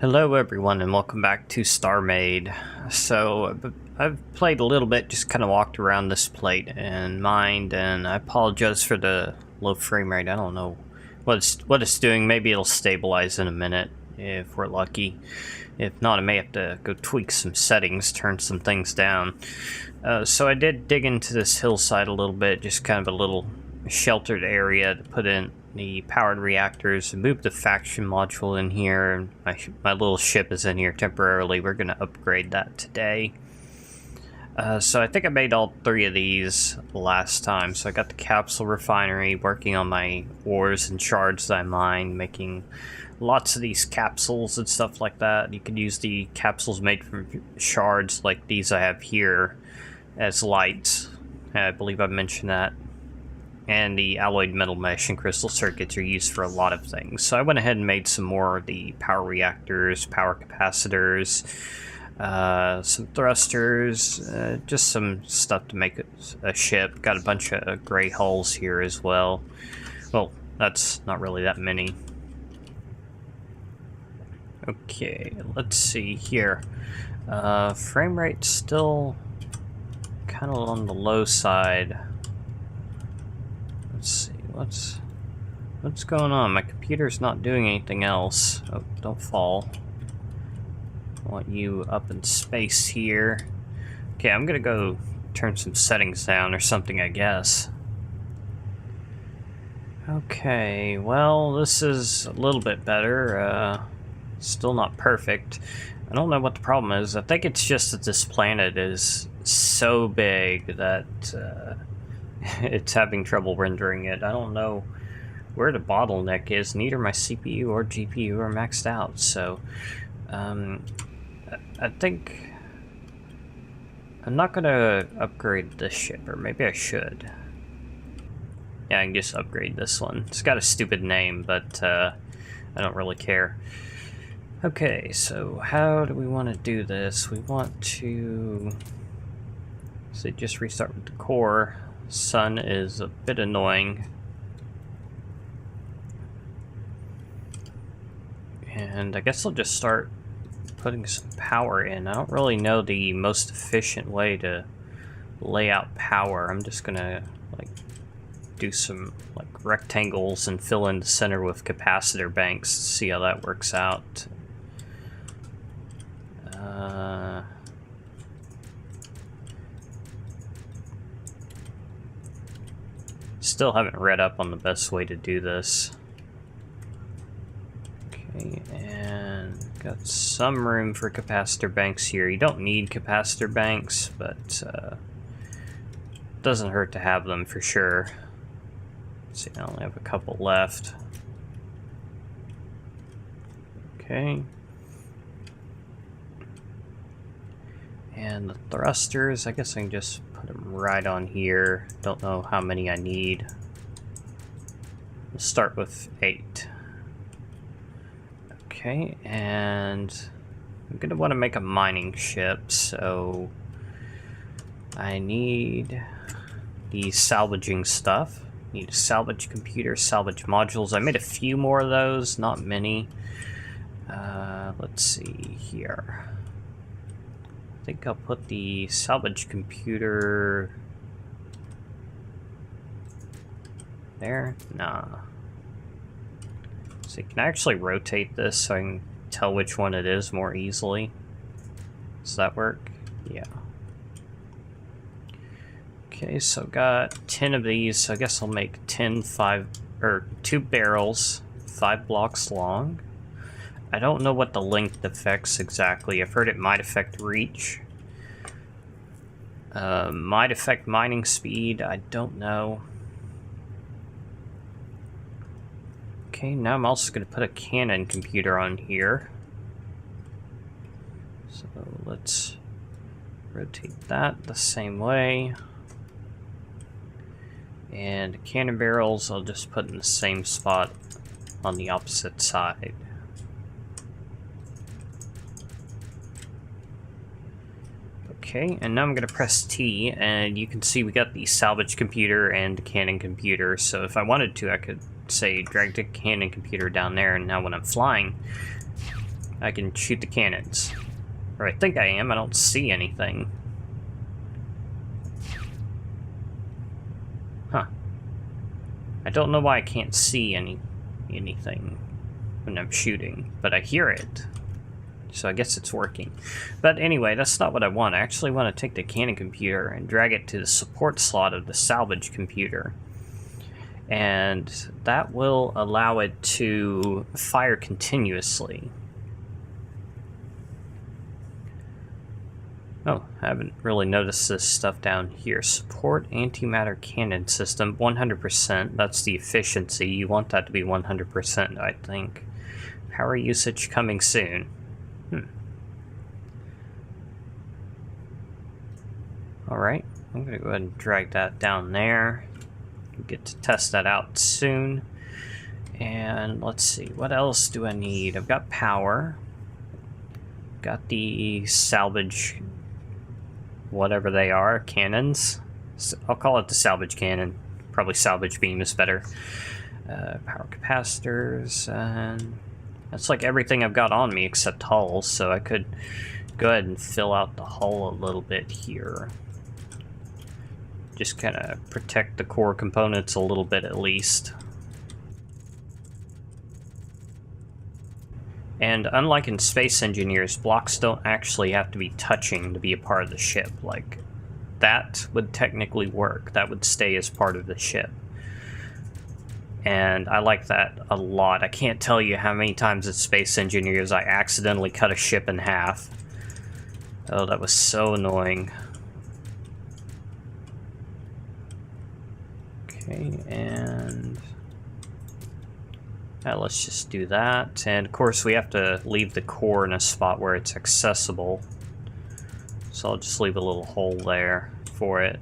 Hello everyone and welcome back to StarMade. So I've played a little bit, just kind of walked around this plate and mined, and I apologize for the low frame rate. I don't know what it's doing. Maybe it'll stabilize in a minute if we're lucky. If not, I may have to go tweak some settings, turn some things down. So I did dig into this hillside a little bit, just kind of a little sheltered area to put in the powered reactors, move the faction module in here. My little ship is in here temporarily. We're going to upgrade that today. So I think I made all three of these last time. So I got the capsule refinery, working on my ores and shards that I mined, making lots of these capsules and stuff like that. You can use the capsules made from shards like these I have here as lights. I believe I mentioned that. And the alloyed metal mesh and crystal circuits are used for a lot of things. So I went ahead and made some more of the power reactors, power capacitors, some thrusters, just some stuff to make a ship. Got a bunch of gray hulls here as well. Well, that's not really that many. Okay, let's see here. Frame rate still kind of on the low side. Let's see, what's going on? My computer's not doing anything else. Oh, don't fall. I want you up in space here. Okay, I'm gonna go turn some settings down or something, I guess. Okay, well, this is a little bit better. Still not perfect. I don't know what the problem is. I think it's just that this planet is so big that it's having trouble rendering it. I don't know where the bottleneck is. Neither my CPU or GPU are maxed out, so I think I'm not gonna upgrade this ship, or maybe I should. Yeah, I can just upgrade this one. It's got a stupid name, but I don't really care. Okay, so how do we want to do this? We want to just restart with the core. Sun is a bit annoying. And I guess I'll just start putting some power in. I don't really know the most efficient way to lay out power. I'm just gonna do some rectangles and fill in the center with capacitor banks, see how that works out. Still haven't read up on the best way to do this. Okay, and got some room for capacitor banks here. You don't need capacitor banks, but doesn't hurt to have them for sure. Let's see, I only have a couple left. Okay. And the thrusters, I guess I can just put them right on here. Don't know how many I need. We'll start with 8. Okay, and I'm gonna want to make a mining ship, so I need the salvaging stuff. Need a salvage computer, salvage modules. I made a few more of those, not many. Let's see here. I think I'll put the salvage computer there. Nah. See, can I actually rotate this so I can tell which one it is more easily? Does that work? Yeah. Okay, so got 10 of these. So I guess I'll make 2 barrels, 5 blocks long. I don't know what the length affects exactly. I've heard it might affect reach. Might affect mining speed. I don't know. Okay, now I'm also going to put a cannon computer on here. So let's rotate that the same way. And cannon barrels I'll just put in the same spot on the opposite side. Okay, and now I'm going to press T, and you can see we got the salvage computer and the cannon computer. So if I wanted to, I could say drag the cannon computer down there, and now when I'm flying, I can shoot the cannons. Or I think I am. I don't see anything. Huh. I don't know why I can't see anything when I'm shooting, but I hear it. So I guess it's working. But anyway, that's not what I want. I actually want to take the cannon computer and drag it to the support slot of the salvage computer. And that will allow it to fire continuously. Oh, I haven't really noticed this stuff down here. Support antimatter cannon system, 100%. That's the efficiency. You want that to be 100%, I think. Power usage coming soon. Alright, I'm going to go ahead and drag that down there. Get to test that out soon. And let's see, what else do I need? I've got power. Got the salvage, whatever they are, cannons. I'll call it the salvage cannon. Probably salvage beam is better. Power capacitors, and that's like everything I've got on me except hulls, so I could go ahead and fill out the hull a little bit here. Just kind of protect the core components a little bit at least. And unlike in Space Engineers, blocks don't actually have to be touching to be a part of the ship. Like, that would technically work. That would stay as part of the ship. And I like that a lot. I can't tell you how many times in Space Engineers I accidentally cut a ship in half. Oh, that was so annoying. Okay, and let's just do that. And of course we have to leave the core in a spot where it's accessible. So I'll just leave a little hole there for it.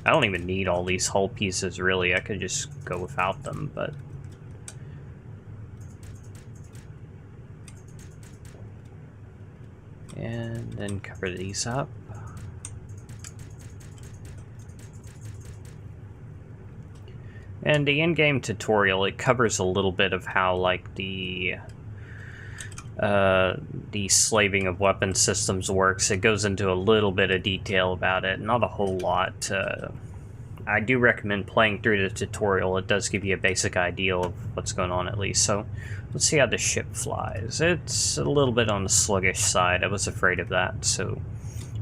I don't even need all these hull pieces really. I could just go without them, but and then cover these up. And the in-game tutorial, it covers a little bit of how, like, the slaving of weapon systems works. It goes into a little bit of detail about it, not a whole lot. I do recommend playing through the tutorial. It does give you a basic idea of what's going on at least. So let's see how the ship flies. It's a little bit on the sluggish side. I was afraid of that, so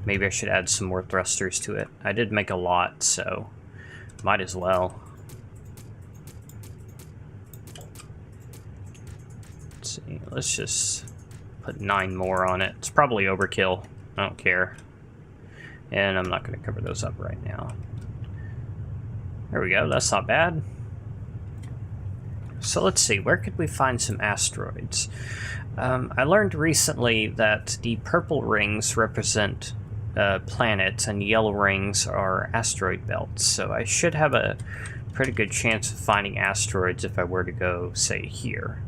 maybe I should add some more thrusters to it. I did make a lot, so might as well. Let's just put 9 more on it. It's probably overkill. I don't care. And I'm not going to cover those up right now. There we go. That's not bad. So let's see. Where could we find some asteroids? I learned recently that the purple rings represent planets and yellow rings are asteroid belts. So I should have a pretty good chance of finding asteroids if I were to go, say, here.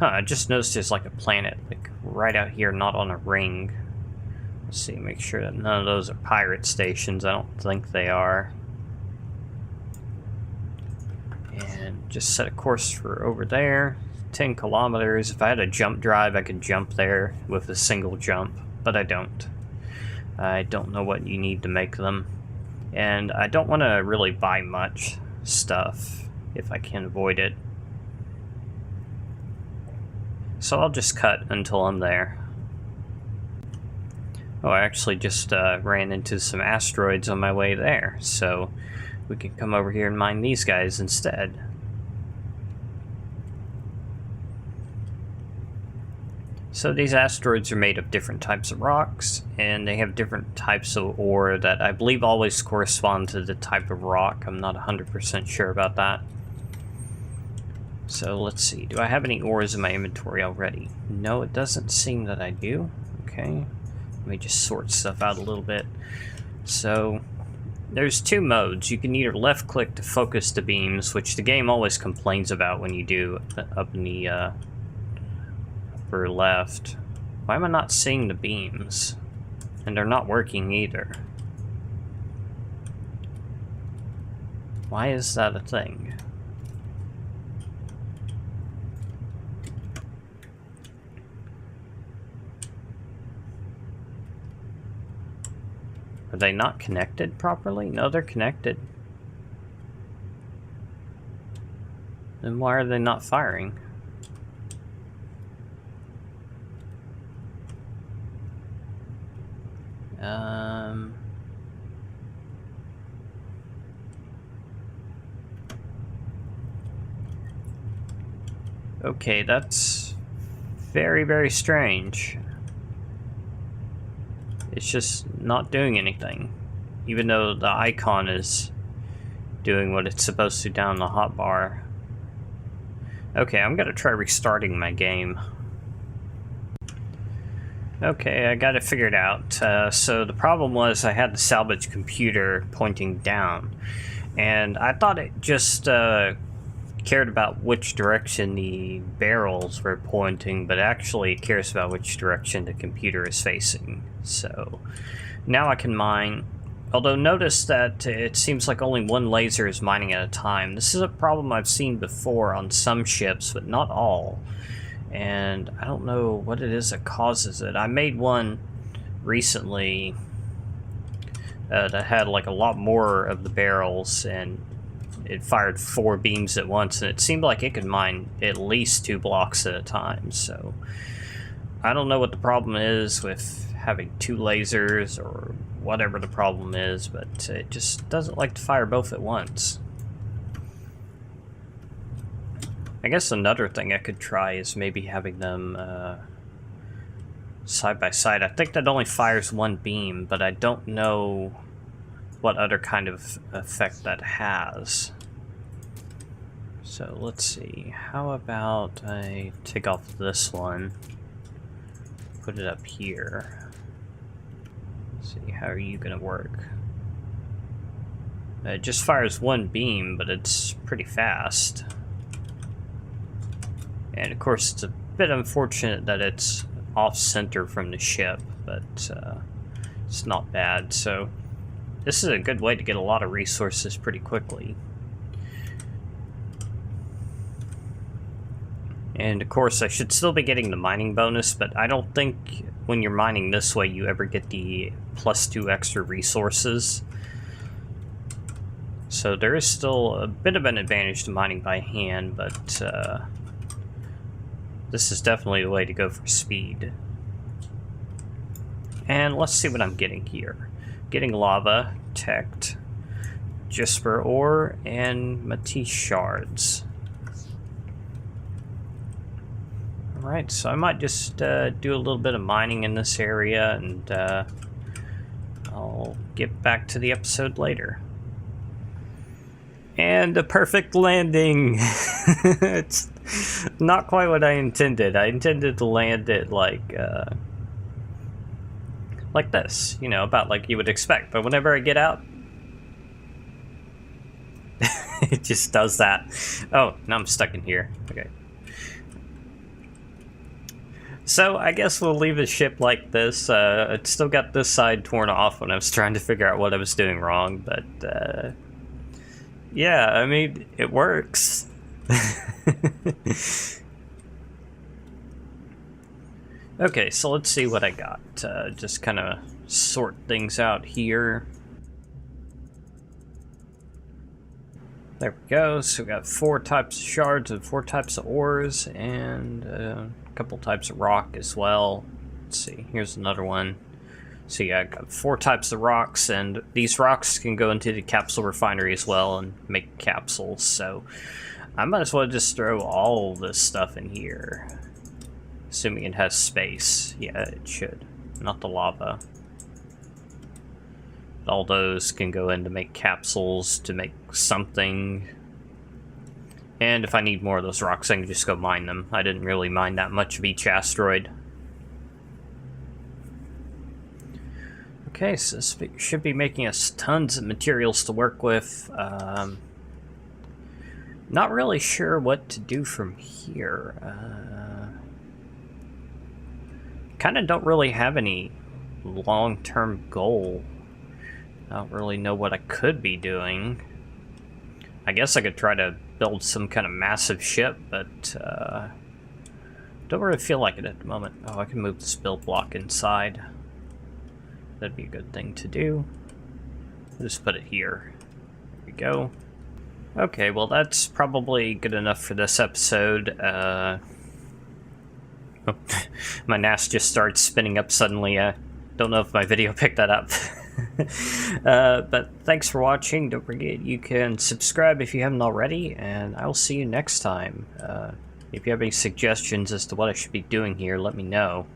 Huh, I just noticed there's like a planet, like right out here, not on a ring. Let's see, make sure that none of those are pirate stations. I don't think they are. And just set a course for over there. 10 kilometers. If I had a jump drive, I could jump there with a single jump, but I don't. I don't know what you need to make them. And I don't want to really buy much stuff if I can avoid it. So I'll just cut until I'm there. Oh, I actually just ran into some asteroids on my way there, so we can come over here and mine these guys instead. So these asteroids are made of different types of rocks, and they have different types of ore that I believe always correspond to the type of rock. I'm not 100% sure about that. So let's see, do I have any ores in my inventory already? No, it doesn't seem that I do. Okay, let me just sort stuff out a little bit. So there's 2 modes. You can either left click to focus the beams, which the game always complains about when you do up in the upper left. Why am I not seeing the beams? And they're not working either. Why is that a thing? Are they not connected properly? No, they're connected. Then why are they not firing? Okay, that's very, very strange. It's just not doing anything, even though the icon is doing what it's supposed to down the hotbar. Okay, I'm gonna try restarting my game. Okay, I got it figured out. So the problem was I had the salvage computer pointing down, and I thought it just cared about which direction the barrels were pointing, but actually it cares about which direction the computer is facing. So now I can mine, although notice that it seems like only one laser is mining at a time. This is a problem I've seen before on some ships, but not all. And I don't know what it is that causes it. I made one recently that had like a lot more of the barrels, and it fired 4 beams at once, and it seemed like it could mine at least 2 blocks at a time. So I don't know what the problem is with having 2 lasers or whatever the problem is, but it just doesn't like to fire both at once. I guess another thing I could try is maybe having them side by side. I think that only fires 1 beam, but I don't know what other kind of effect that has. So let's see, how about I take off this one, put it up here. Let's see, how are you gonna work? It just fires 1 beam, but it's pretty fast. And of course it's a bit unfortunate that it's off-center from the ship, but it's not bad. So this is a good way to get a lot of resources pretty quickly. And of course I should still be getting the mining bonus, but I don't think when you're mining this way you ever get the +2 extra resources. So there is still a bit of an advantage to mining by hand, but this is definitely the way to go for speed. And let's see what I'm getting here. Getting lava, tect, Jesper ore, and Matisse shards. Alright, so I might just do a little bit of mining in this area, and I'll get back to the episode later. And a perfect landing! It's not quite what I intended. I intended to land it like this, you know, about like you would expect. But whenever I get out, it just does that. Oh, now I'm stuck in here. Okay. So I guess we'll leave the ship like this. It still got this side torn off when I was trying to figure out what I was doing wrong, but yeah, I mean, it works. Okay, so let's see what I got. Just kind of sort things out here. There we go. So we got 4 types of shards and 4 types of ores, and a couple types of rock as well. Let's see, here's another one. So yeah, I got 4 types of rocks, and these rocks can go into the capsule refinery as well and make capsules. So I might as well just throw all this stuff in here. Assuming it has space. Yeah, it should. Not the lava. All those can go in to make capsules, to make something. And if I need more of those rocks, I can just go mine them. I didn't really mine that much of each asteroid. Okay, so this should be making us tons of materials to work with. Not really sure what to do from here. Kind of don't really have any long-term goal. I don't really know what I could be doing. I guess I could try to build some kind of massive ship, but don't really feel like it at the moment. Oh, I can move this build block inside. That'd be a good thing to do. I'll just put it here. There we go. Okay, well that's probably good enough for this episode. Oh, my NAS just started spinning up suddenly. Don't know if my video picked that up. But thanks for watching. Don't forget you can subscribe if you haven't already, and I'll see you next time. If you have any suggestions as to what I should be doing here, let me know.